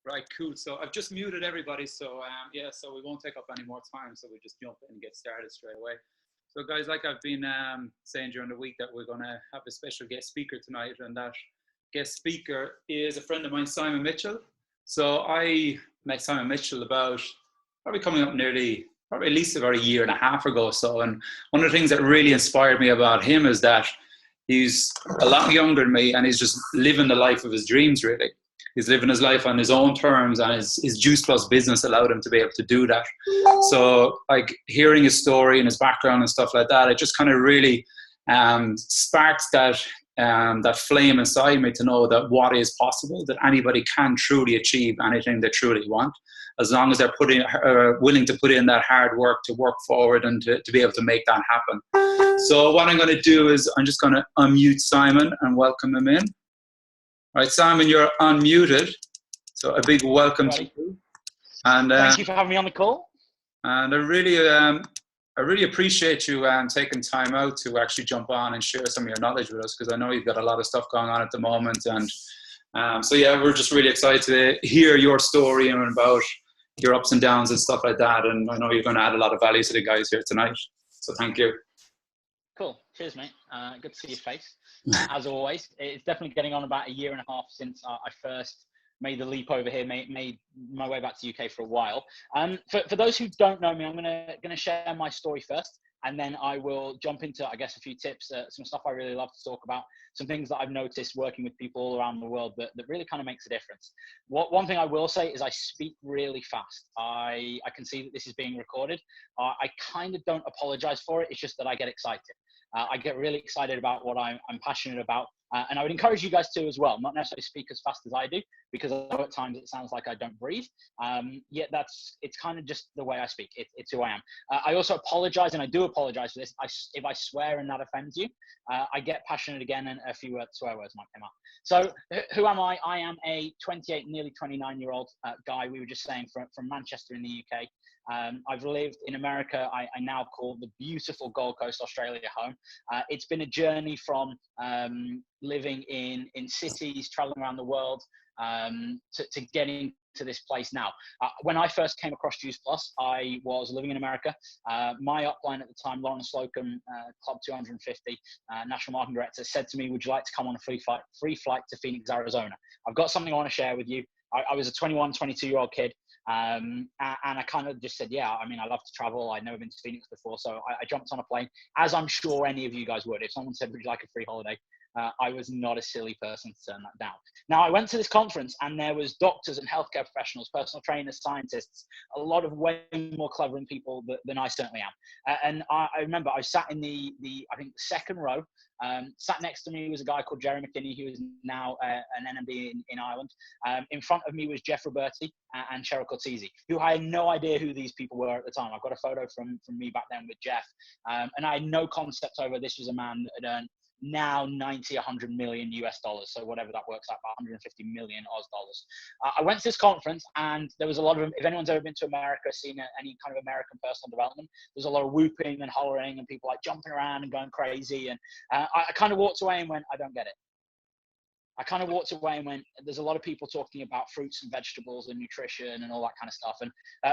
Right, cool. So I've just muted everybody. So yeah, so we won't take up any more time. So we just jump in and get started straight away. So guys, like I've been saying during the week, that we're going to have a special guest speaker tonight, and that guest speaker is a friend of mine, Simon Mitchell. So I met Simon Mitchell about probably coming up nearly, probably at least about a year and a half ago or so. And one of the things that really inspired me about him is that he's a lot younger than me, and he's just living the life of his dreams, really. He's living his life on his own terms, and his Juice Plus business allowed him to be able to do that. So, like, hearing his story and his background and stuff like that, it just kind of really sparks that flame inside me to know that what is possible, that anybody can truly achieve anything they truly want, as long as they're willing to put in that hard work to work forward and to be able to make that happen. So what I'm going to do is I'm just going to unmute Simon and welcome him in. All right, Simon, you're unmuted. So a big welcome to you. And thank you for having me on the call. And I really appreciate you taking time out to actually jump on and share some of your knowledge with us, because I know you've got a lot of stuff going on at the moment. And so yeah, we're just really excited to hear your story and about your ups and downs and stuff like that. And I know you're going to add a lot of value to the guys here tonight. So thank you. Cool. Cheers, mate. Good to see your face. As always, it's definitely getting on about a year and a half since I first made the leap over here, made my way back to the UK for a while. For those who don't know me, I'm gonna share my story first, and then I will jump into, I guess, a few tips, some stuff I really love to talk about, some things that I've noticed working with people all around the world that really kind of makes a difference. One thing I will say is I speak really fast. I can see that this is being recorded. I kind of don't apologize for it. It's just that I get excited. I get really excited about what I'm passionate about. And I would encourage you guys to as well, not necessarily speak as fast as I do, because I know at times it sounds like I don't breathe. Yet it's kind of just the way I speak. It's who I am. I also apologize, and I do apologize for this. If I swear and that offends you, I get passionate again, and a few swear words might come out. So who am I? I am a 28, nearly 29-year-old guy, we were just saying, from Manchester in the UK. I've lived in America. I now call the beautiful Gold Coast, Australia, home. It's been a journey from living in cities, traveling around the world, to getting to this place now. When I first came across Juice Plus, I was living in America. My upline at the time, Lawrence Slocum, Club 250, National Marketing Director, said to me, "Would you like to come on a free flight to Phoenix, Arizona? I've got something I want to share with you." I was a 21, 22-year-old kid. And I kind of just said, yeah, I mean, I love to travel. I'd never been to Phoenix before. So I jumped on a plane, as I'm sure any of you guys would. If someone said, would you like a free holiday? I was not a silly person to turn that down. Now, I went to this conference, and there was doctors and healthcare professionals, personal trainers, scientists, a lot of way more clever people than I certainly am. And I remember I sat in the I think, second row. Sat next to me was a guy called Jerry McKinney, who is now an NMD in Ireland. In front of me was Jeff Roberti and Cheryl Cortese, who I had no idea who these people were at the time. I've got a photo from me back then with Jeff. And I had no concept over this was a man that had earned now 90, 100 million US dollars. So whatever that works out, about 150 million Oz dollars. I went to this conference, and there was a lot of, if anyone's ever been to America, seen any kind of American personal development, there's a lot of whooping and hollering and people like jumping around and going crazy. And I kind of walked away and went, I don't get it. I kind of walked away and went, there's a lot of people talking about fruits and vegetables and nutrition and all that kind of stuff. And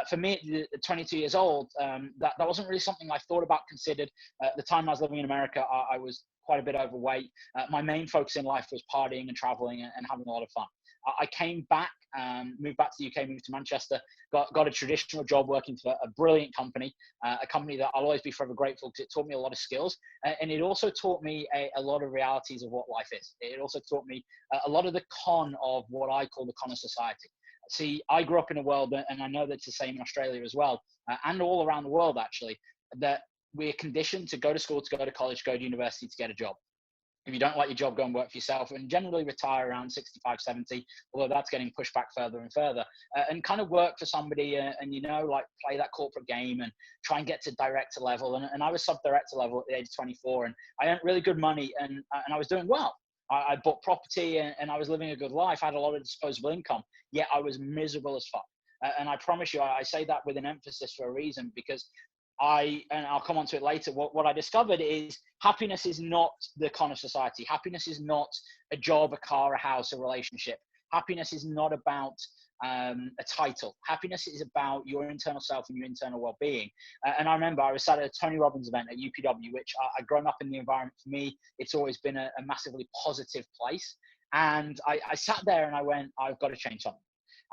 for me, at 22 years old, that wasn't really something I thought about, considered. At the time I was living in America, I was quite a bit overweight. My main focus in life was partying and traveling and having a lot of fun. I came back, moved back to the UK, moved to Manchester, got a traditional job working for a brilliant company, a company that I'll always be forever grateful, because it taught me a lot of skills. And it also taught me a lot of realities of what life is. It also taught me a lot of the con of what I call the con of society. See, I grew up in a world, and I know that's the same in Australia as well, and all around the world actually, that we're conditioned to go to school, to go to college, go to university, to get a job. If you don't like your job, go and work for yourself, and generally retire around 65, 70, although that's getting pushed back further and further, and kind of work for somebody and, like play that corporate game and try and get to director level. And I was sub-director level at the age of 24, and I earned really good money, and I was doing well. I bought property and I was living a good life. I had a lot of disposable income, yet I was miserable as fuck. And I promise you, I say that with an emphasis for a reason, because and I'll come on to it later, what I discovered is happiness is not the con of society. Happiness is not a job, a car, a house, a relationship. happiness is not about a title. Happiness is about your internal self and your internal well-being. And I remember I was at a Tony Robbins event at UPW, which I've grown up in the environment. For me, it's always been a massively positive place. And I sat there and I went, I've got to change something.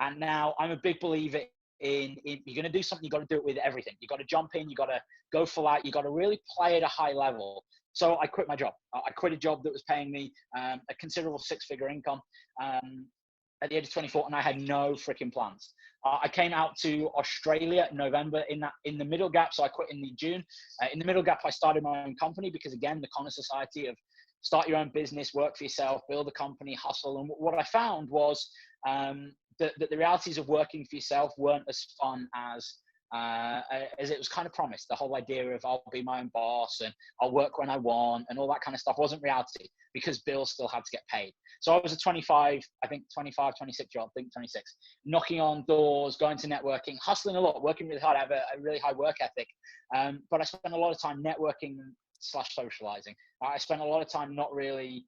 And now I'm a big believer in you're going to do something, you got to do it with everything. You got to jump in, you got to go full out, you got to really play at a high level. So I quit my job. I quit a job that was paying me a considerable six-figure income at the age of 24, and I had no freaking plans. I came out to Australia in November in the middle gap. So I quit in the June. In the middle gap, I started my own company because, again, the Connor Society of start your own business, work for yourself, build a company, hustle. And what I found was that the realities of working for yourself weren't as fun as it was kind of promised. The whole idea of I'll be my own boss and I'll work when I want and all that kind of stuff wasn't reality because bills still had to get paid. So I was a 26 year old, I think 26, knocking on doors, going to networking, hustling a lot, working really hard. I have a really high work ethic. But I spent a lot of time networking / socializing. I spent a lot of time not really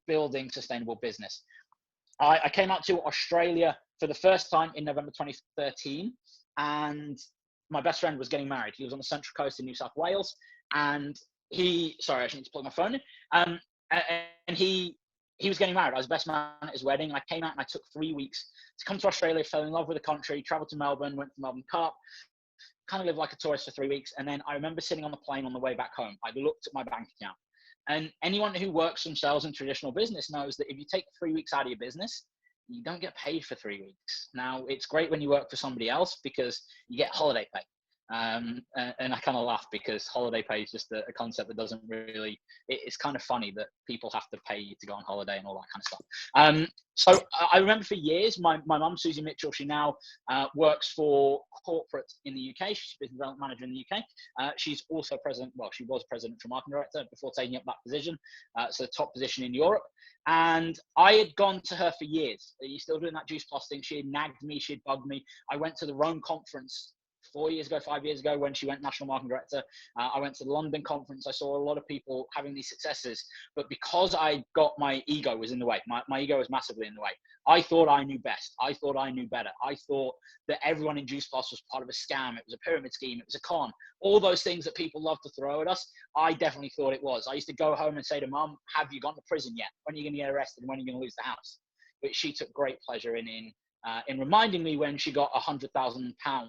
building sustainable business. I came out to Australia for the first time in November 2013, and my best friend was getting married. He was on the Central Coast in New South Wales, and sorry, I should need to plug my phone in. And he was getting married. I was best man at his wedding. And I came out and I took 3 weeks to come to Australia, fell in love with the country, traveled to Melbourne, went to Melbourne Cup, kind of lived like a tourist for 3 weeks. And then I remember sitting on the plane on the way back home. I looked at my bank account. And anyone who works themselves in traditional business knows that if you take 3 weeks out of your business, you don't get paid for 3 weeks. Now, it's great when you work for somebody else because you get holiday pay. And I kind of laugh because holiday pay is just a concept that doesn't really, it's kind of funny that people have to pay you to go on holiday and all that kind of stuff. So I remember for years, my mum, Susie Mitchell, she now works for corporate in the UK. She's business development manager in the UK. She's also she was president and marketing director before taking up that position. So the top position in Europe. And I had gone to her for years. Are you still doing that Juice Plus thing? She had nagged me, she had bugged me. I went to the Rome conference 5 years ago when she went national marketing director. I went to the London conference. I saw a lot of people having these successes, but because my ego was in the way, my ego was massively in the way. I thought I knew best. I thought I knew better. I thought that everyone in Juice Plus was part of a scam. It was a pyramid scheme. It was a con. All those things that people love to throw at us, I definitely thought it was. I used to go home and say to Mum, have you gone to prison yet? When are you going to get arrested? And when are you going to lose the house? But she took great pleasure in reminding me when she got £100,000,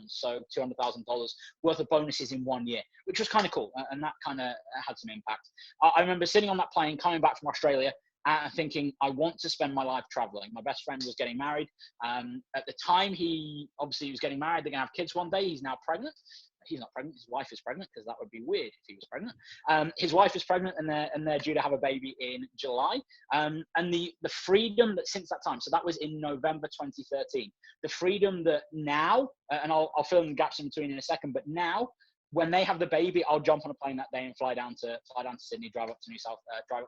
so $200,000 worth of bonuses in 1 year, which was kind of cool. And that kind of had some impact. I remember sitting on that plane, coming back from Australia and thinking, I want to spend my life traveling. My best friend was getting married. At the time, he was getting married. They're going to have kids one day. He's now pregnant. He's not pregnant. His wife is pregnant because that would be weird if he was pregnant. His wife is pregnant and they're due to have a baby in July. And the freedom that since that time, so that was in November 2013, the freedom that now, and I'll fill in the gaps in between in a second, but now when they have the baby, I'll jump on a plane that day and fly down to Sydney, drive up to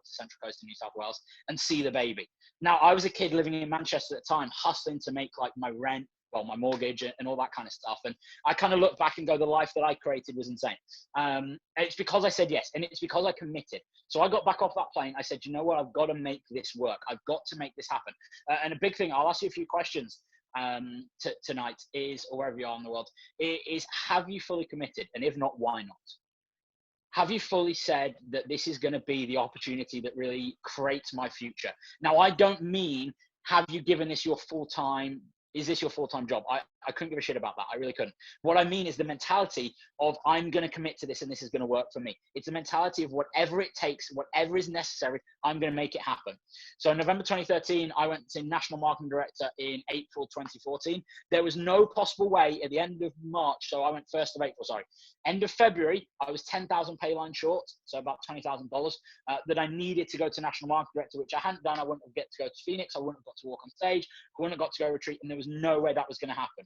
Central Coast in New South Wales and see the baby. Now I was a kid living in Manchester at the time, hustling to make like my rent, my mortgage and all that kind of stuff. And I kind of look back and go, the life that I created was insane. It's because I said yes. And it's because I committed. So I got back off that plane. I said, you know what? I've got to make this work. I've got to make this happen. And a big thing, I'll ask you a few questions tonight or wherever you are in the world, is have you fully committed? And if not, why not? Have you fully said that this is going to be the opportunity that really creates my future? Now, I don't mean, have you given this your full-time? Is this your full-time job? I couldn't give a shit about that. I really couldn't. What I mean is the mentality of I'm going to commit to this and this is going to work for me. It's the mentality of whatever it takes, whatever is necessary, I'm going to make it happen. So in November 2013, I went to National Marketing Director in April 2014. There was no possible way at the end of March. So I went 1st of April, sorry. End of February, I was 10,000 pay line short. So about $20,000 that I needed to go to National Marketing Director, which I hadn't done. I wouldn't have get to go to Phoenix. I wouldn't have got to walk on stage. I wouldn't have got to go retreat. And there was no way that was going to happen.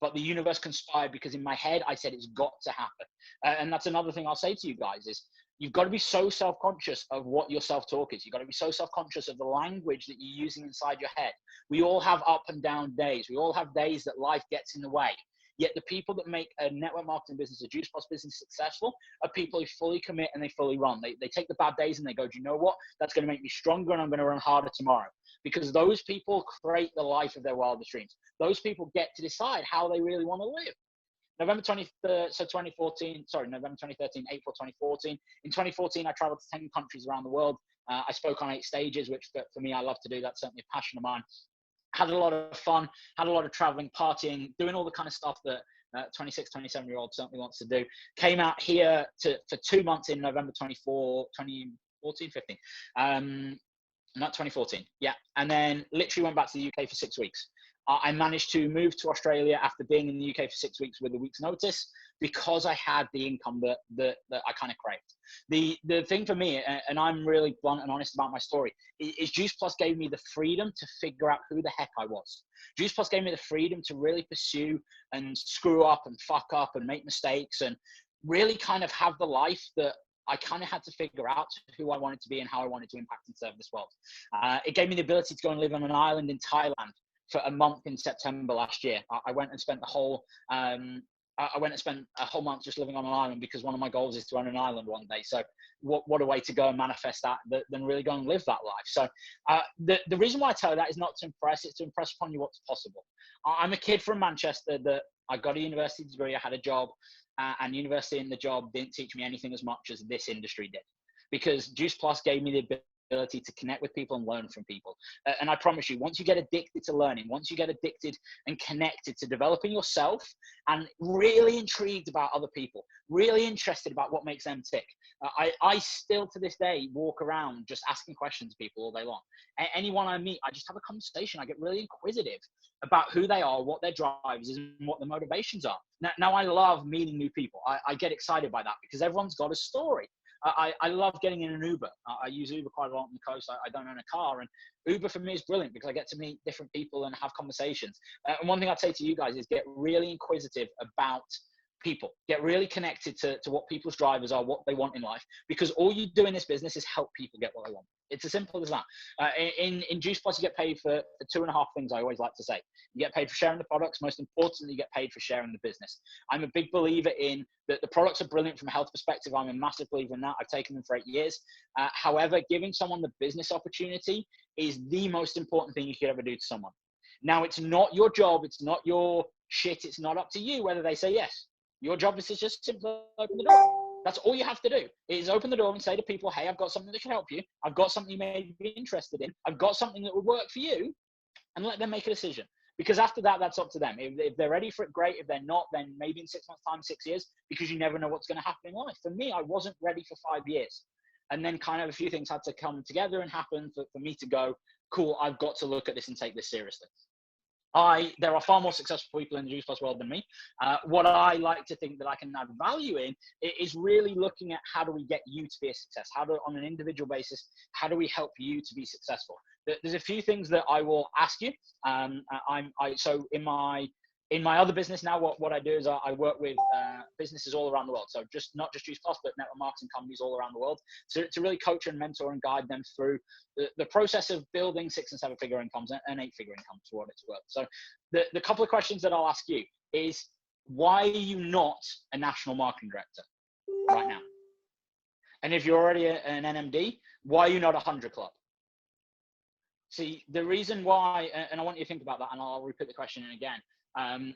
But the universe conspired because in my head, I said, it's got to happen. And that's another thing I'll say to you guys is you've got to be so self-conscious of what your self-talk is. You've got to be so self-conscious of the language that you're using inside your head. We all have up and down days. We all have days that life gets in the way. Yet the people that make a network marketing business, a Juice Plus business successful, are people who fully commit and they fully run. They take the bad days and they go, do you know what? That's going to make me stronger and I'm going to run harder tomorrow. Because those people create the life of their wildest dreams. Those people get to decide how they really want to live. November 2013, April 2014. In 2014, I traveled to 10 countries around the world. I spoke on 8 stages, which for me, I love to do. That's certainly a passion of mine. Had a lot of fun, had a lot of traveling, partying, doing all the kind of stuff that 26, 27-year-old certainly wants to do. Came out here for 2 months in November 2014, 15. Not 2014, yeah. And then literally went back to the UK for 6 weeks. I managed to move to Australia after being in the UK for 6 weeks with a week's notice because I had the income that I kind of craved. The thing for me, and I'm really blunt and honest about my story, is Juice Plus gave me the freedom to figure out who the heck I was. Juice Plus gave me the freedom to really pursue and screw up and fuck up and make mistakes and really kind of have the life that I kind of had to figure out who I wanted to be and how I wanted to impact and serve this world. It gave me the ability to go and live on an island in Thailand for a month in September last year. I went and spent a whole month just living on an island because one of my goals is to own an island one day. So what a way to go and manifest that than really go and live that life. So the reason why I tell you that is not to impress, it's to impress upon you what's possible. I'm a kid from Manchester that I got a university degree, I had a job, and university and the job didn't teach me anything as much as this industry did. Because Juice Plus gave me the ability to connect with people and learn from people. And I promise you, once you get addicted to learning, once you get addicted and connected to developing yourself and really intrigued about other people, really interested about what makes them tick. I still to this day walk around just asking questions to people all day long. Anyone I meet, I just have a conversation. I get really inquisitive about who they are, what their drives is, and what their motivations are. Now I love meeting new people. I get excited by that because everyone's got a story. I love getting in an Uber. I use Uber quite a lot on the coast. I don't own a car, and Uber for me is brilliant because I get to meet different people and have conversations. And one thing I'd say to you guys is get really inquisitive about people. Get really connected to what people's drivers are, what they want in life, because all you do in this business is help people get what they want. It's as simple as that. In Juice Plus, you get paid for 2.5 things I always like to say. You get paid for sharing the products. Most importantly, you get paid for sharing the business. I'm a big believer in that the products are brilliant from a health perspective. I'm a massive believer in that. I've taken them for 8 years. However, giving someone the business opportunity is the most important thing you could ever do to someone. Now, it's not your job. It's not your shit. It's not up to you whether they say yes. Your job is to just simply open the door. That's all you have to do is open the door and say to people, hey, I've got something that can help you. I've got something you may be interested in. I've got something that would work for you, and let them make a decision. Because after that, that's up to them. If they're ready for it, great. If they're not, then maybe in 6 months' time, 6 years, because you never know what's going to happen in life. For me, I wasn't ready for 5 years. And then kind of a few things had to come together and happen for me to go, cool, I've got to look at this and take this seriously. There are far more successful people in the Juice Plus world than me. What I like to think that I can add value in is really looking at how do we get you to be a success? On an individual basis, how do we help you to be successful? There's a few things that I will ask you. So in my other business now, what I do is I work with businesses all around the world. So not just Juice Plus, but network marketing companies all around the world to really coach and mentor and guide them through the process of building 6- and 7-figure incomes and 8-figure incomes for what it's worth. So the couple of questions that I'll ask you is, why are you not a national marketing director right now? And if you're already an NMD, why are you not a 100 Club? See, the reason why, and I want you to think about that, and I'll repeat the question again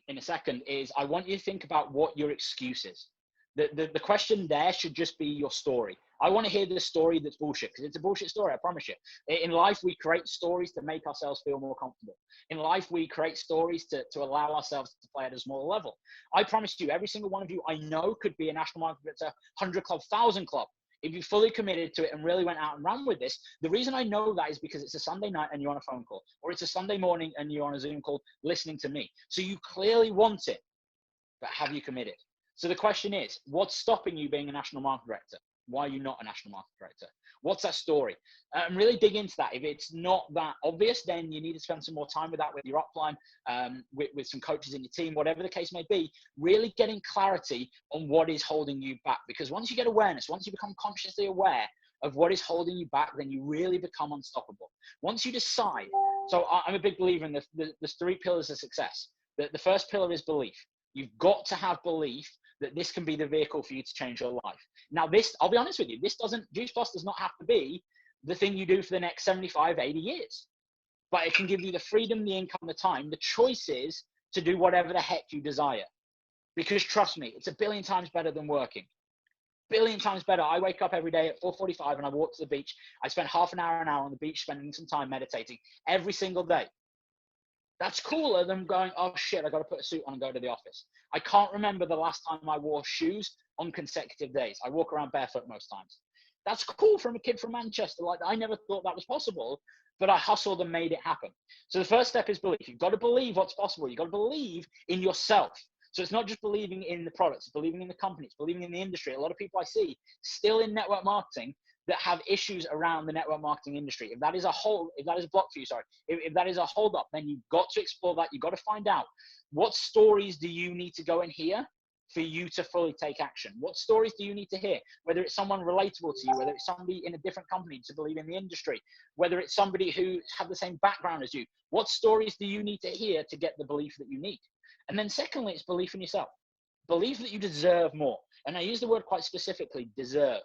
in a second, is I want you to think about what your excuse is. The question there should just be your story. I want to hear the story that's bullshit, because it's a bullshit story, I promise you. In life, we create stories to make ourselves feel more comfortable. In life, we create stories to allow ourselves to play at a smaller level. I promise you, every single one of you I know could be a national marketing director, 100 Club, 1,000 Club. If you fully committed to it and really went out and ran with this, the reason I know that is because it's a Sunday night and you're on a phone call, or it's a Sunday morning and you're on a Zoom call listening to me. So you clearly want it, but have you committed? So the question is, what's stopping you being a national marketing director? Why are you not a national marketing director? What's that story? And really dig into that. If it's not that obvious, then you need to spend some more time with that, with your upline, with some coaches in your team, whatever the case may be, really getting clarity on what is holding you back. Because once you get awareness, once you become consciously aware of what is holding you back, then you really become unstoppable. Once you decide, so I'm a big believer in there's 3 pillars of success. The first pillar is belief. You've got to have belief that this can be the vehicle for you to change your life. Now, this, I'll be honest with you, Juice Plus does not have to be the thing you do for the next 75, 80 years. But it can give you the freedom, the income, the time, the choices to do whatever the heck you desire. Because trust me, it's a billion times better than working. Billion times better. I wake up every day at 4:45 and I walk to the beach. I spend half an hour on the beach, spending some time meditating every single day. That's cooler than going, oh shit, I got to put a suit on and go to the office. I can't remember the last time I wore shoes on consecutive days. I walk around barefoot most times. That's cool from a kid from Manchester. Like, I never thought that was possible, but I hustled and made it happen. So the first step is belief. You've got to believe what's possible. You've got to believe in yourself. So it's not just believing in the products, it's believing in the company, it's believing in the industry. A lot of people I see still in network marketing that have issues around the network marketing industry. If that is a block for you, if that is a hold up, then you've got to explore that. You've got to find out what stories do you need to go and hear for you to fully take action? What stories do you need to hear? Whether it's someone relatable to you, whether it's somebody in a different company to believe in the industry, whether it's somebody who have the same background as you, what stories do you need to hear to get the belief that you need? And then secondly, it's belief in yourself. Believe that you deserve more. And I use the word quite specifically, deserve.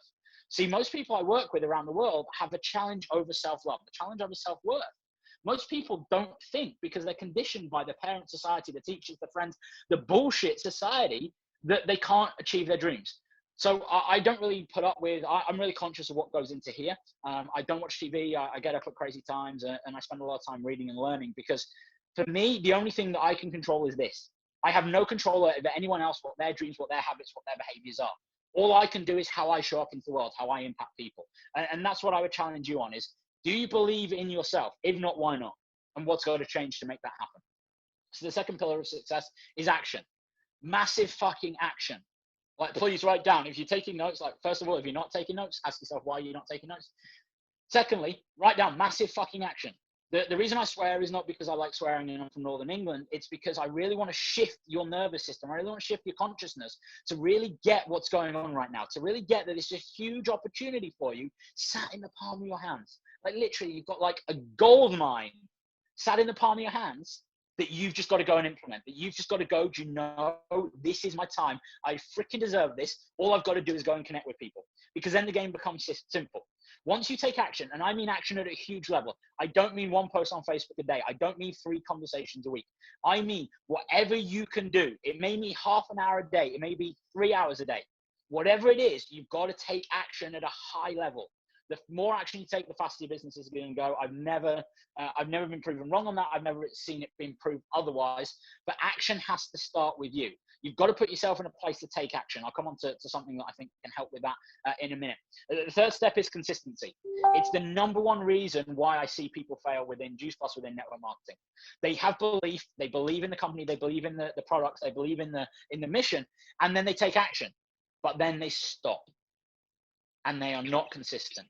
See, most people I work with around the world have a challenge over self-love, a challenge over self-worth. Most people don't think, because they're conditioned by the parent society, the teachers, the friends, the bullshit society, that they can't achieve their dreams. So I don't really put up with, I'm really conscious of what goes into here. I don't watch TV. I get up at crazy times and I spend a lot of time reading and learning, because for me, the only thing that I can control is this. I have no control over anyone else, what their dreams, what their habits, what their behaviors are. All I can do is how I show up into the world, how I impact people. And that's what I would challenge you on is, do you believe in yourself? If not, why not? And what's got to change to make that happen? So the second pillar of success is action. Massive fucking action. Like, please write down, if you're taking notes, like, first of all, if you're not taking notes, ask yourself why you're not taking notes. Secondly, write down massive fucking action. The reason I swear is not because I like swearing and I'm from Northern England. It's because I really want to shift your nervous system. I really want to shift your consciousness to really get what's going on right now, to really get that it's a huge opportunity for you sat in the palm of your hands. Like, literally, you've got like a gold mine sat in the palm of your hands that you've just got to go and implement, that you've just got to go, do you know, this is my time. I freaking deserve this. All I've got to do is go and connect with people, because then the game becomes simple. Once you take action, and I mean action at a huge level, I don't mean one post on Facebook a day. I don't mean 3 conversations a week. I mean whatever you can do. It may be half an hour a day. It may be 3 hours a day. Whatever it is, you've got to take action at a high level. The more action you take, the faster your business is going to go. I've never been proven wrong on that. I've never seen it being proved otherwise. But action has to start with you. You've got to put yourself in a place to take action. I'll come on to something that I think can help with that in a minute. The third step is consistency. It's the number one reason why I see people fail within Juice Plus, within network marketing. They have belief. They believe in the company. They believe in the products. They believe in the mission. And then they take action. But then they stop. And they are not consistent.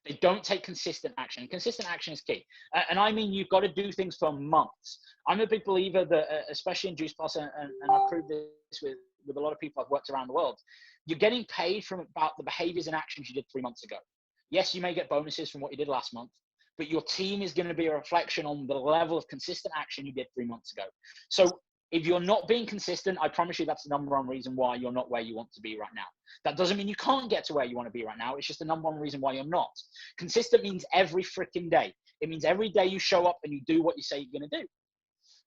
They don't take consistent action. Consistent action is key. And I mean, you've got to do things for months. I'm a big believer that, especially in Juice Plus, and I've proved this with a lot of people I've worked around the world, you're getting paid from about the behaviors and actions you did 3 months ago. Yes, you may get bonuses from what you did last month, but your team is going to be a reflection on the level of consistent action you did 3 months ago. So if you're not being consistent, I promise you that's the number one reason why you're not where you want to be right now. That doesn't mean you can't get to where you want to be right now. It's just the number one reason why you're not. Consistent means every freaking day. It means every day you show up and you do what you say you're going to do.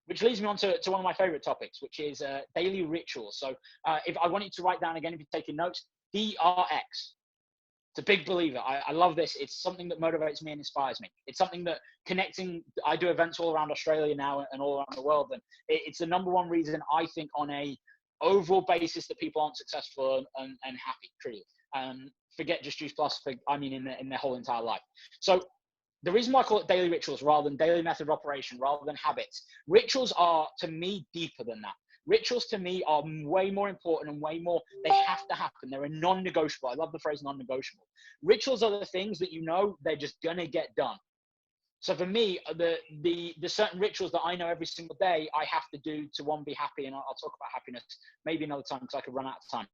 Which leads me on to one of my favorite topics, which is daily rituals. So if I want you to write down again, if you're taking notes, DRX. It's a big believer. I love this. It's something that motivates me and inspires me. It's something that I do events all around Australia now and all around the world. And it's the number one reason I think on a overall basis that people aren't successful and happy, truly. Forget just Juice Plus, in their whole entire life. So the reason why I call it daily rituals rather than daily method of operation, rather than habits, rituals are, to me, deeper than that. Rituals to me are way more important and way more, they have to happen. They're a non-negotiable. I love the phrase non-negotiable. Rituals are the things that they're just going to get done. So for me, the certain rituals that I know every single day I have to do to, one, be happy, and I'll talk about happiness maybe another time because I could run out of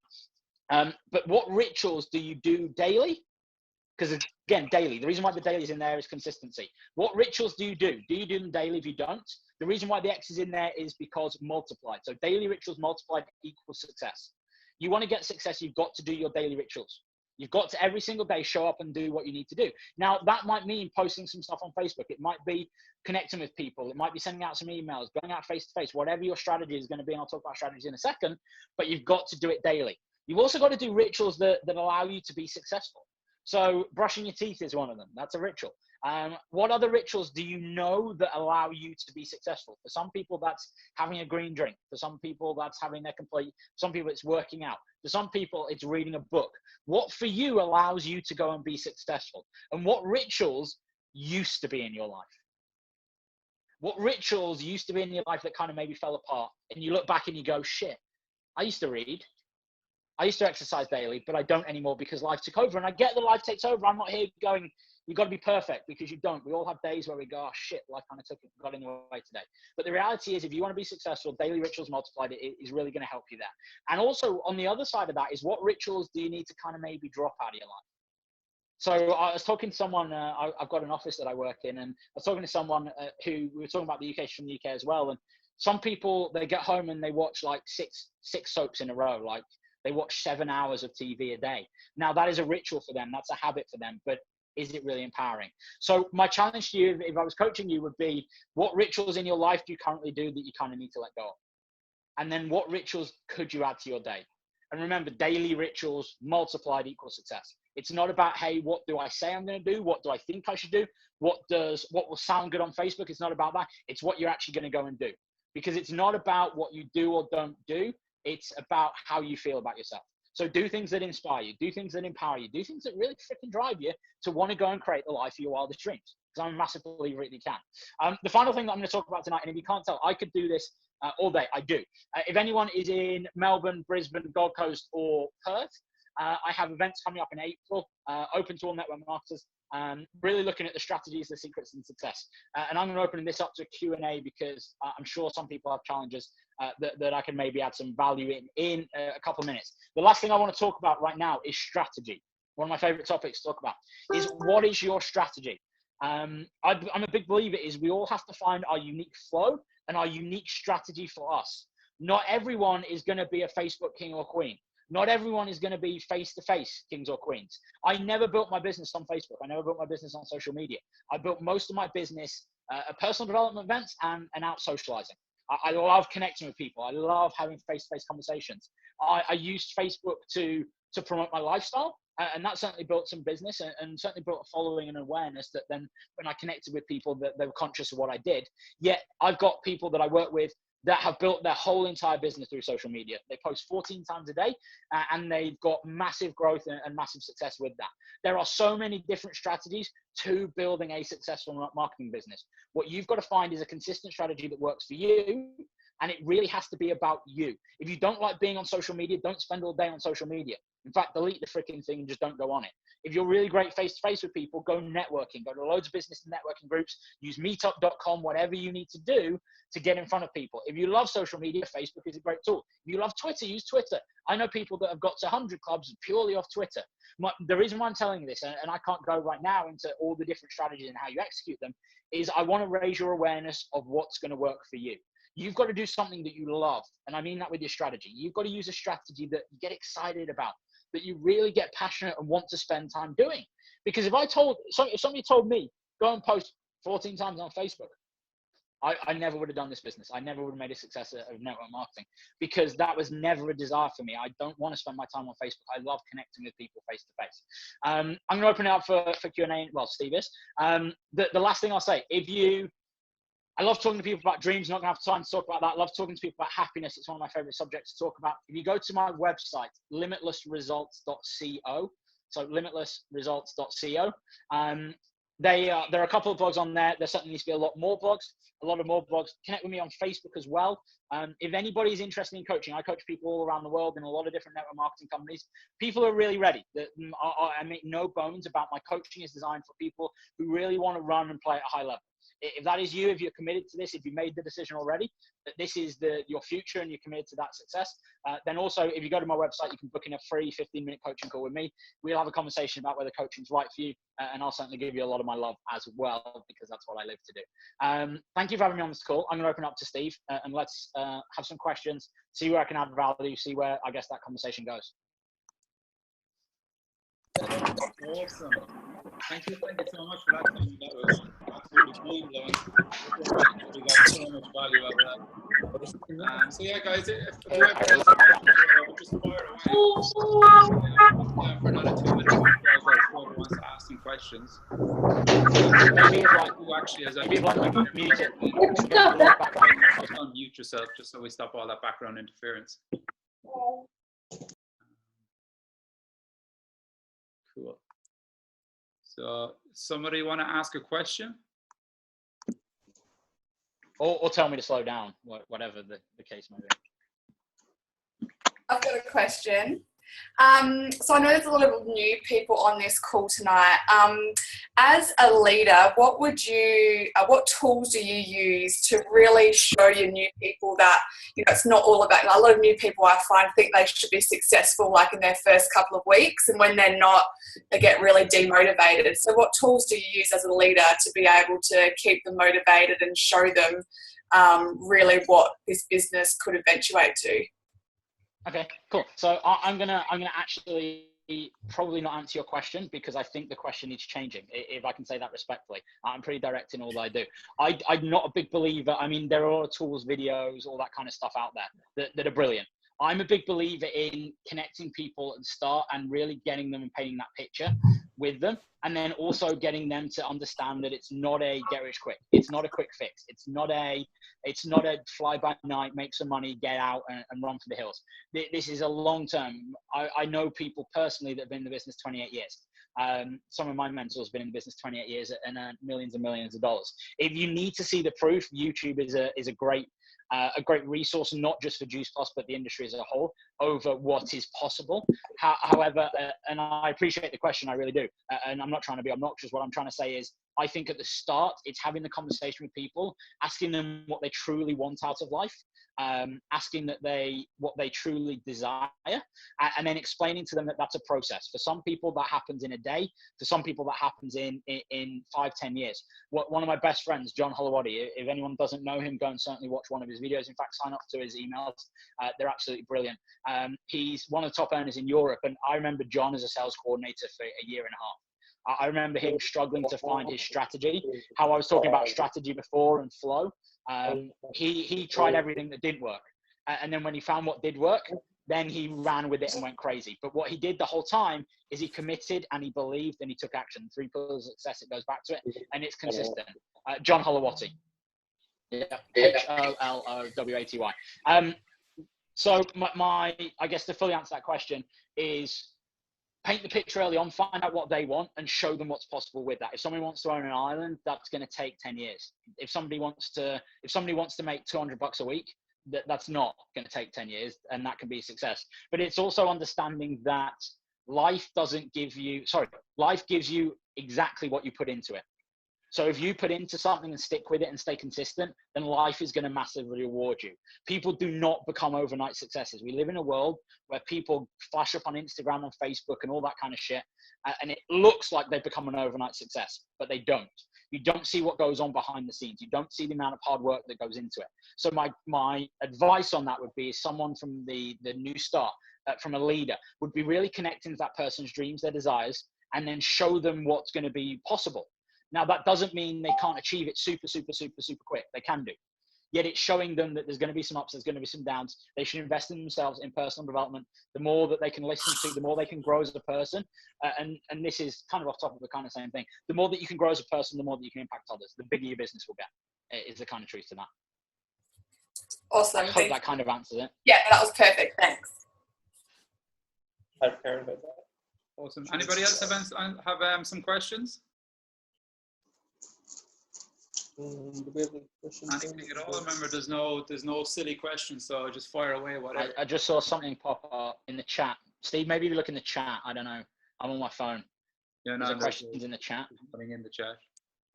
time. But what rituals do you do daily? Because again, daily, the reason why the daily is in there is consistency. What rituals do you do? Do you do them daily? If you don't, The reason why the X is in there is because multiplied. So daily rituals multiplied equals success. You want to get success, you've got to do your daily rituals. You've got to every single day show up and do what you need to do. Now, that might mean posting some stuff on Facebook. It might be connecting with people. It might be sending out some emails, going out face to face, whatever your strategy is going to be. And I'll talk about strategies in a second, but you've got to do it daily. You've also got to do rituals that allow you to be successful. So brushing your teeth is one of them. That's a ritual. What other rituals do you know that allow you to be successful? For some people, that's having a green drink. For some people, that's having their complete. Some people, it's working out. For some people, it's reading a book. What for you allows you to go and be successful? And what rituals used to be in your life? What rituals used to be in your life that kind of maybe fell apart? And you look back and you go, shit, I used to read. I used to exercise daily, but I don't anymore because life took over. And I get that life takes over. I'm not here going, you've got to be perfect, because you don't. We all have days where we go, oh shit, life kind of got in the way today. But the reality is, if you want to be successful, daily rituals multiplied is really going to help you there. And also on the other side of that is, what rituals do you need to kind of maybe drop out of your life? So I was talking to someone, I've got an office that I work in, and I was talking to someone who, we were talking about the UK, from the UK as well. And some people, they get home and they watch like six soaps in a row. Like, they watch 7 hours of TV a day. Now, that is a ritual for them. That's a habit for them. But is it really empowering? So my challenge to you, if I was coaching you, would be, what rituals in your life do you currently do that you kind of need to let go of? And then what rituals could you add to your day? And remember, daily rituals multiplied equals success. It's not about, hey, what do I say I'm going to do? What do I think I should do? What will sound good on Facebook? It's not about that. It's what you're actually going to go and do. Because it's not about what you do or don't do. It's about how you feel about yourself. So do things that inspire you, do things that empower you, do things that really freaking drive you to want to go and create the life of your wildest dreams. Because I'm a massive believer that you can. The final thing that I'm going to talk about tonight, and if you can't tell, I could do this all day. I do. If anyone is in Melbourne, Brisbane, Gold Coast, or Perth, I have events coming up in April, open to all network marketers, really looking at the strategies, the secrets, and success. And I'm going to open this up to a Q&A, because I'm sure some people have challenges that I can maybe add some value in a couple of minutes. The last thing I want to talk about right now is strategy. One of my favorite topics to talk about is, what is your strategy? I'm a big believer is, we all have to find our unique flow and our unique strategy for us. Not everyone is going to be a Facebook king or queen. Not everyone is going to be face-to-face kings or queens. I never built my business on Facebook. I never built my business on social media. I built most of my business at personal development events and out socializing. I love connecting with people. I love having face-to-face conversations. I used Facebook to promote my lifestyle, and that certainly built some business and certainly built a following and awareness that then when I connected with people, that they were conscious of what I did. Yet I've got people that I work with that have built their whole entire business through social media. They post 14 times a day, and they've got massive growth and massive success with that. There are so many different strategies to building a successful marketing business. What you've got to find is a consistent strategy that works for you, and it really has to be about you. If you don't like being on social media, don't spend all day on social media. In fact, delete the freaking thing and just don't go on it. If you're really great face-to-face with people, go networking. Go to loads of business and networking groups. Use meetup.com, whatever you need to do to get in front of people. If you love social media, Facebook is a great tool. If you love Twitter, use Twitter. I know people that have got to 100 clubs purely off Twitter. The reason why I'm telling you this, and I can't go right now into all the different strategies and how you execute them, is I want to raise your awareness of what's going to work for you. You've got to do something that you love. And I mean that with your strategy. You've got to use a strategy that you get excited about, that you really get passionate and want to spend time doing. Because if somebody told me, go and post 14 times on Facebook, I never would have done this business. I never would have made a success of network marketing, because that was never a desire for me. I don't want to spend my time on Facebook. I love connecting with people face to face. I'm going to open it up for Q&A. Well, Steve is. The last thing I'll say, I love talking to people about dreams. Not going to have time to talk about that. I love talking to people about happiness. It's one of my favorite subjects to talk about. If you go to my website, limitlessresults.co, so limitlessresults.co, there are a couple of blogs on there. There certainly needs to be a lot more blogs. Connect with me on Facebook as well. If anybody is interested in coaching, I coach people all around the world in a lot of different network marketing companies. People are really ready. I make no bones about my coaching is designed for people who really want to run and play at a high level. if that is you, if you're committed to this, if you made the decision already that this is your future and you're committed to that success, then also if you go to my website, you can book in a free 15-minute coaching call with me. We'll have a conversation about whether coaching's right for you, and I'll certainly give you a lot of my love as well, because that's what I live to do. Thank you for having me on this call. I'm going to open up to Steve, and let's have some questions, see where I can add value, see where I guess that conversation goes. Awesome. Thank you so much for that, Tony. That was absolutely mind-blowing. We got so much value out of that. So yeah, guys, if whoever just fire away for another 2 minutes, whoever wants to ask some questions. Maybe if like, who actually has music. Just unmute yourself, just so we stop all that background interference. Cool. So somebody want to ask a question? Or tell me to slow down, whatever the case may be. I've got a question. So I know there's a lot of new people on this call tonight. As a leader, what tools do you use to really show your new people that, you know, it's not all about, a lot of new people I find think they should be successful like in their first couple of weeks, and when they're not, they get really demotivated. So what tools do you use as a leader to be able to keep them motivated and show them really what this business could eventuate to? Okay, cool. So I'm gonna actually probably not answer your question, because I think the question needs changing, if I can say that respectfully. I'm pretty direct in all that I do. I'm not a big believer. I mean, there are tools, videos, all that kind of stuff out there that are brilliant. I'm a big believer in connecting people at the start and really getting them and painting that picture with them, and then also getting them to understand that it's not a get rich quick. It's not a quick fix. It's not a fly by night, make some money, get out and run for the hills. This is a long term. I know people personally that have been in the business 28 years. Some of my mentors have been in the business 28 years and earned millions and millions of dollars. If you need to see the proof, YouTube is a great resource, not just for Juice Plus, but the industry as a whole, over what is possible. However, and I appreciate the question, I really do. And I'm not trying to be obnoxious. What I'm trying to say is, I think at the start, it's having the conversation with people, asking them what they truly want out of life, asking what they truly desire, and then explaining to them that that's a process. For some people, that happens in a day. For some people, that happens in 5-10 years. One of my best friends, John Halawadi, if anyone doesn't know him, go and certainly watch one of his videos. In fact, sign up to his emails. They're absolutely brilliant. He's one of the top earners in Europe, and I remember John as a sales coordinator for a year and a half. I remember him struggling to find his strategy. How I was talking about strategy before and flow. He tried everything that didn't work. And then when he found what did work, then he ran with it and went crazy. But what he did the whole time is he committed and he believed and he took action. 3 pillars of success, it goes back to it, and it's consistent. John Halawati. Yeah, Hollowaty. So I guess to fully answer that question is, paint the picture early on, find out what they want, and show them what's possible with that. If somebody wants to own an island, that's going to take 10 years. If somebody wants to make $200 a week, that's not going to take 10 years, and that can be a success. But it's also understanding that life gives you exactly what you put into it. So if you put into something and stick with it and stay consistent, then life is going to massively reward you. People do not become overnight successes. We live in a world where people flash up on Instagram and Facebook and all that kind of shit, and it looks like they've become an overnight success, but they don't. You don't see what goes on behind the scenes. You don't see the amount of hard work that goes into it. So my advice on that would be, someone from the new start, from a leader, would be really connecting to that person's dreams, their desires, and then show them what's going to be possible. Now, that doesn't mean they can't achieve it super quick. They can do. Yet it's showing them that there's going to be some ups, there's going to be some downs. They should invest in themselves, in personal development. The more that they can listen to, the more they can grow as a person. And this is kind of off topic, but kind of same thing. The more that you can grow as a person, the more that you can impact others, the bigger your business will get, is the kind of truth to that. Awesome. I hope that kind of answers it. Yeah, that was perfect. Thanks. Awesome. Anybody else have some questions? Do we have any questions? Anything at all? Remember, there's no silly questions, so just fire away, whatever. I just saw something pop up in the chat. Steve, maybe if you look in the chat, I don't know. I'm on my phone. Yeah, There's questions in the chat. Putting in the chat.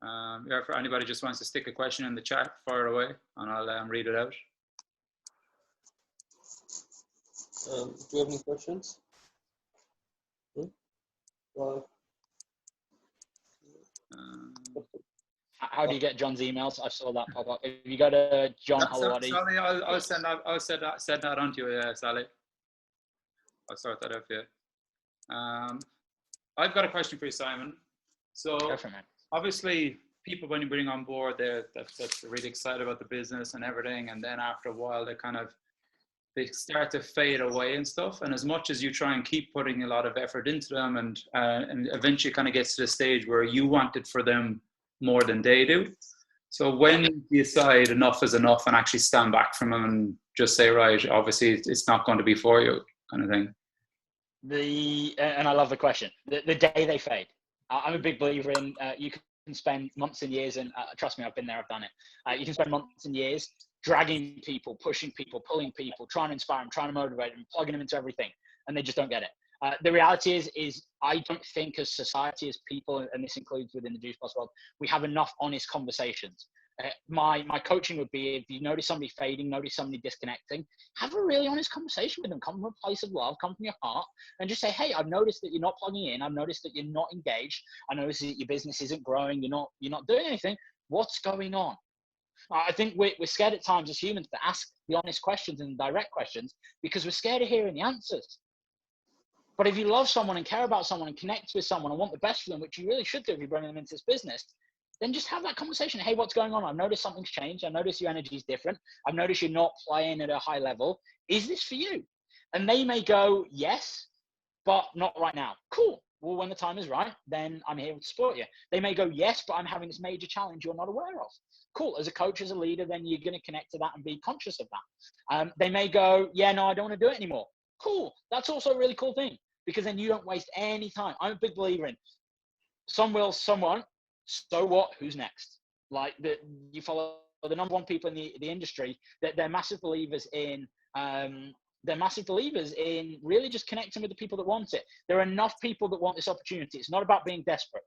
Yeah, for anybody just wants to stick a question in the chat, fire away, and I'll read it out. Do you have any questions? Well, How do you get John's emails? I saw that pop up. If you go to John Halwadi. Sally, I'll send that on to you, Sally. I'll sort that out for you. I've got a question for you, Simon. So obviously, people when you bring on board, they're really excited about the business and everything, and then after a while, they start to fade away and stuff. And as much as you try and keep putting a lot of effort into them, and eventually kind of gets to the stage where you want it for them more than they do. So when you decide enough is enough and actually stand back from them and just say, right, obviously it's not going to be for you, kind of thing. And I love the question. The day they fade. I'm a big believer in you can spend months and years, and trust me, I've been there, I've done it. You can spend months and years dragging people, pushing people, pulling people, trying to inspire them, trying to motivate them, plugging them into everything, and they just don't get it. The reality is I don't think as society, as people, and this includes within the Juice Plus world, we have enough honest conversations. My coaching would be, if you notice somebody fading, notice somebody disconnecting, have a really honest conversation with them. Come from a place of love, come from your heart, and just say, hey, I've noticed that you're not plugging in. I've noticed that you're not engaged. I noticed that your business isn't growing. You're not doing anything. What's going on? I think we're scared at times as humans to ask the honest questions and direct questions because we're scared of hearing the answers. But if you love someone and care about someone and connect with someone and want the best for them, which you really should do if you bring them into this business, then just have that conversation. Hey, what's going on? I've noticed something's changed. I noticed your energy is different. I've noticed you're not playing at a high level. Is this for you? And they may go, yes, but not right now. Cool. Well, when the time is right, then I'm here to support you. They may go, yes, but I'm having this major challenge you're not aware of. Cool. As a coach, as a leader, then you're going to connect to that and be conscious of that. They may go, yeah, no, I don't want to do it anymore. Cool. That's also a really cool thing, because then you don't waste any time. I'm a big believer in some will, some won't. So what? Who's next? Like you follow the number one people in the industry, that they're massive believers in. They're massive believers in really just connecting with the people that want it. There are enough people that want this opportunity. It's not about being desperate.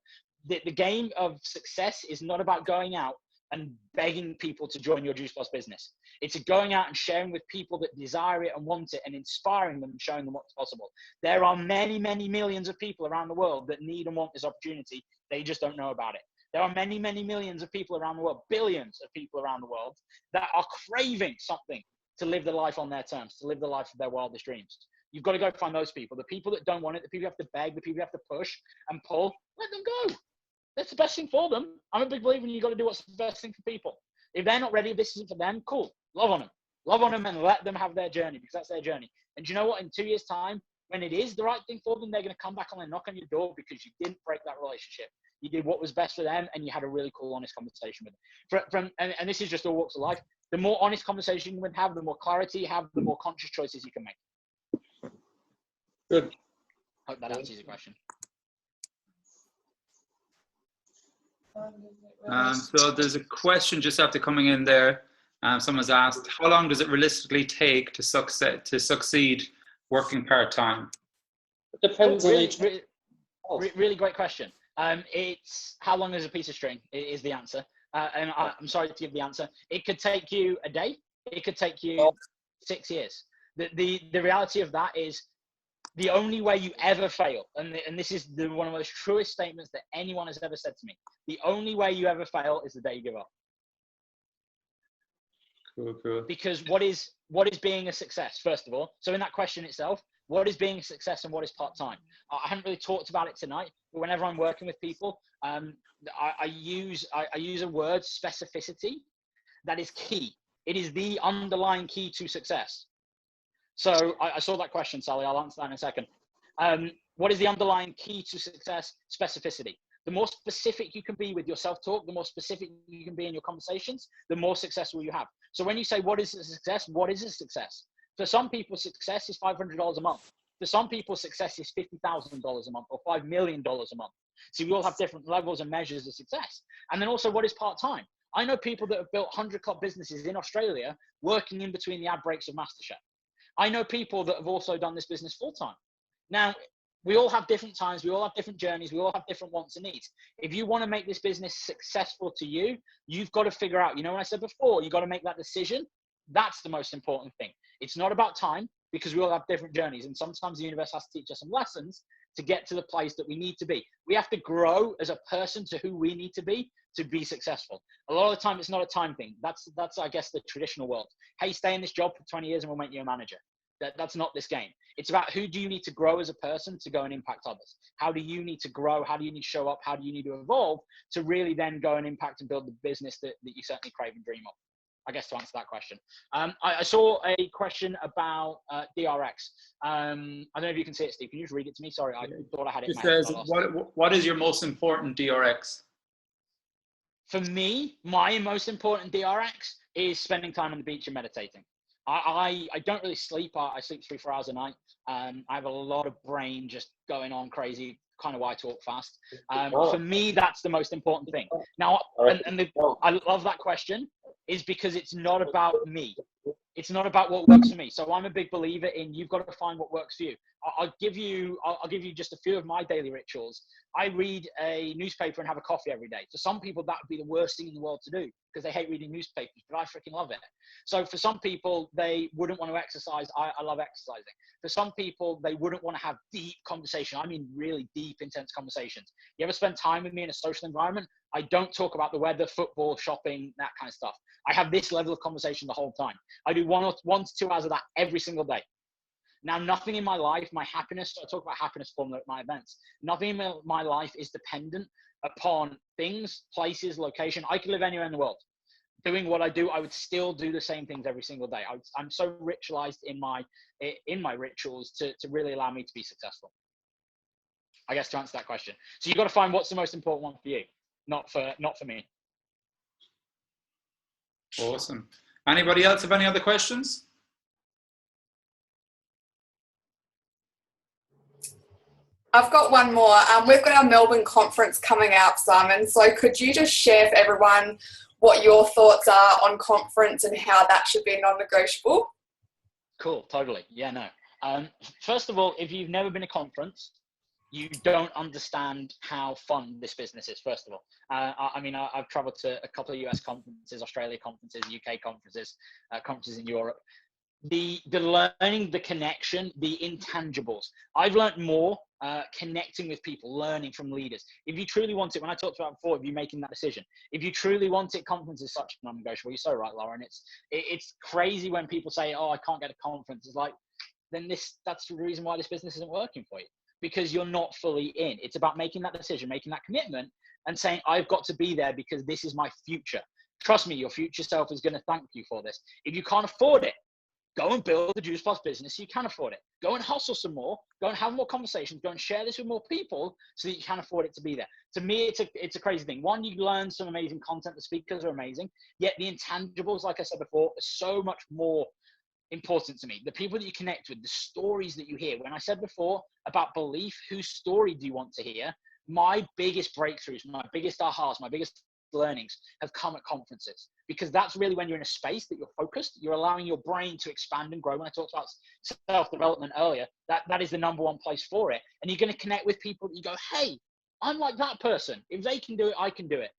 The game of success is not about going out and begging people to join your Juice Plus business. It's going out and sharing with people that desire it and want it, and inspiring them and showing them what's possible. There are many, many millions of people around the world that need and want this opportunity. They just don't know about it. There are many, many millions of people around the world, billions of people around the world, that are craving something to live the life on their terms, to live the life of their wildest dreams. You've got to go find those people, the people that don't want it, the people you have to beg, the people you have to push and pull. Let them go. That's the best thing for them. I'm a big believer in you got to do what's the best thing for people. If they're not ready, if this isn't for them, cool. Love on them. Love on them and let them have their journey, because that's their journey. And do you know what? In 2 years' time, when it is the right thing for them, they're going to come back and knock on your door because you didn't break that relationship. You did what was best for them, and you had a really cool, honest conversation with them. And this is just all walks of life. The more honest conversation you have, the more clarity you have, the more conscious choices you can make. Good. Hope that answers your question. So there's a question just after coming in there. Someone's asked, how long does it realistically take to succeed working part-time? It depends on each. Really great question. It's how long is a piece of string is the answer. And I'm sorry to give the answer. It could take you a day. It could take you 6 years. The reality of that is the only way you ever fail, and this is one of the most truest statements that anyone has ever said to me, the only way you ever fail is the day you give up. Cool. Because what is being a success, first of all? So in that question itself, what is being a success and what is part-time? I haven't really talked about it tonight, but whenever I'm working with people, I use a word, specificity, that is key. It is the underlying key to success. So I saw that question, Sally. I'll answer that in a second. What is the underlying key to success? Specificity. The more specific you can be with your self-talk, the more specific you can be in your conversations, the more successful you have. So when you say, what is a success? What is a success? For some people, success is $500 a month. For some people, success is $50,000 a month or $5 million a month. So we all have different levels and measures of success. And then also, what is part-time? I know people that have built 100-club businesses in Australia working in between the ad breaks of MasterChef. I know people that have also done this business full-time. Now, We all have different times. We all have different journeys. We all have different wants and needs. If you want to make this business successful to you, you've got to figure out, when I said before, you've got to make that decision. That's the most important thing. It's not about time, because we all have different journeys. And sometimes the universe has to teach us some lessons to get to the place that we need to be. We have to grow as a person to who we need to be successful. A lot of the time, it's not a time thing. That's I guess, the traditional world. Hey, stay in this job for 20 years and we'll make you a manager. That's not this game. It's about who do you need to grow as a person to go and impact others? How do you need to grow? How do you need to show up? How do you need to evolve to really then go and impact and build the business that you certainly crave and dream of? I guess to answer that question. I saw a question about DRX. I don't know if you can see it, Steve. Can you just read it to me? Sorry, I thought I had it. It says, what is your most important DRX? For me, my most important DRX is spending time on the beach and meditating. I don't really sleep. I sleep 3-4 hours a night. I have a lot of brain just going on crazy, kind of why I talk fast. For me, that's the most important thing. Now, I love that question, is because it's not about me. It's not about what works for me. So I'm a big believer in you've got to find what works for you. I'll give you just a few of my daily rituals. I read a newspaper and have a coffee every day. For some people, that would be the worst thing in the world to do because they hate reading newspapers, but I freaking love it. So for some people, they wouldn't want to exercise. I love exercising. For some people, they wouldn't want to have deep conversation. I mean, really deep, intense conversations. You ever spend time with me in a social environment? I don't talk about the weather, football, shopping, that kind of stuff. I have this level of conversation the whole time. I do 1 to 2 hours of that every single day. Now, nothing in my life, my happiness, I talk about happiness formula at my events. Nothing in my life is dependent upon things, places, location. I could live anywhere in the world. Doing what I do, I would still do the same things every single day. I'm so ritualized in my rituals to really allow me to be successful. I guess to answer that question. So you've got to find what's the most important one for you, not for me. Awesome. Anybody else have any other questions? I've got one more. We've got our Melbourne conference coming up, Simon. So could you just share for everyone what your thoughts are on conference and how that should be non-negotiable? Cool, totally. Yeah, no. First of all, if you've never been to a conference, you don't understand how fun this business is, first of all. I mean, I've traveled to a couple of US conferences, Australia conferences, UK conferences, conferences in Europe. The learning, the connection, the intangibles. I've learned more connecting with people, learning from leaders. If you truly want it, when I talked about before, if you're making that decision, if you truly want it, conference is such non-negotiable. You're so right, Lauren. It's crazy when people say, oh, I can't get a conference. It's like, then that's the reason why this business isn't working for you, because you're not fully in. It's about making that decision, making that commitment and saying, I've got to be there because this is my future. Trust me, your future self is going to thank you for this. If you can't afford it, go and build the Juice Plus business so you can afford it. Go and hustle some more. Go and have more conversations. Go and share this with more people so that you can afford it to be there. To me, it's a crazy thing. One, you learn some amazing content. The speakers are amazing. Yet the intangibles, like I said before, are so much more important to me. The people that you connect with, the stories that you hear. When I said before about belief, whose story do you want to hear? My biggest breakthroughs, my biggest ahas, my biggest learnings have come at conferences, because that's really when you're in a space that you're focused, you're allowing your brain to expand and grow. When I talked about self-development earlier, that is the number one place for it. And you're going to connect with people that you go, hey, I'm like that person. If they can do it, I can do it.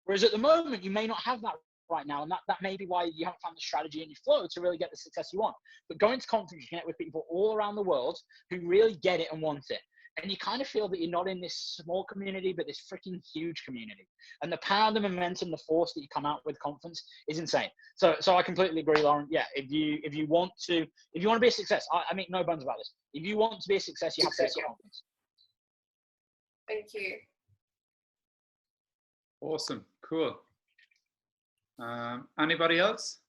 Whereas at the moment, you may not have that right now. And that may be why you haven't found the strategy in your flow to really get the success you want. But going to conferences, you connect with people all around the world who really get it and want it. And you kind of feel that you're not in this small community, but this freaking huge community. And the power, the momentum, the force that you come out with conference is insane. So I completely agree, Lauren. Yeah, if you want to be a success, I make no bones about this. If you want to be a success, you have to get a conference. Thank you. Awesome, cool. Anybody else?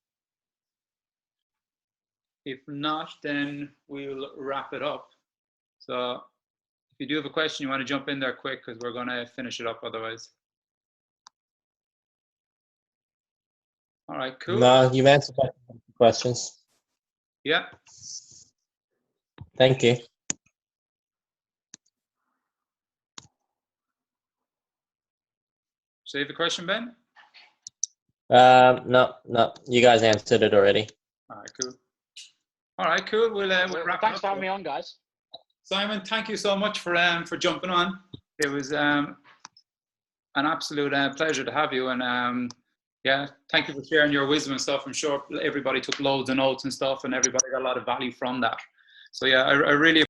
If not, then we'll wrap it up. So if you do have a question, you want to jump in there quick because we're going to finish it up otherwise. All right, cool. No, you've answered my questions. Yeah. Thank you. So you have a question, Ben? No, you guys answered it already. All right, cool. All right, cool. We'll wrap it up. Thanks for having me on, guys. Simon, thank you so much for jumping on. It was an absolute pleasure to have you, and yeah, thank you for sharing your wisdom and stuff. I'm sure everybody took loads of notes and stuff, and everybody got a lot of value from that. So yeah, I really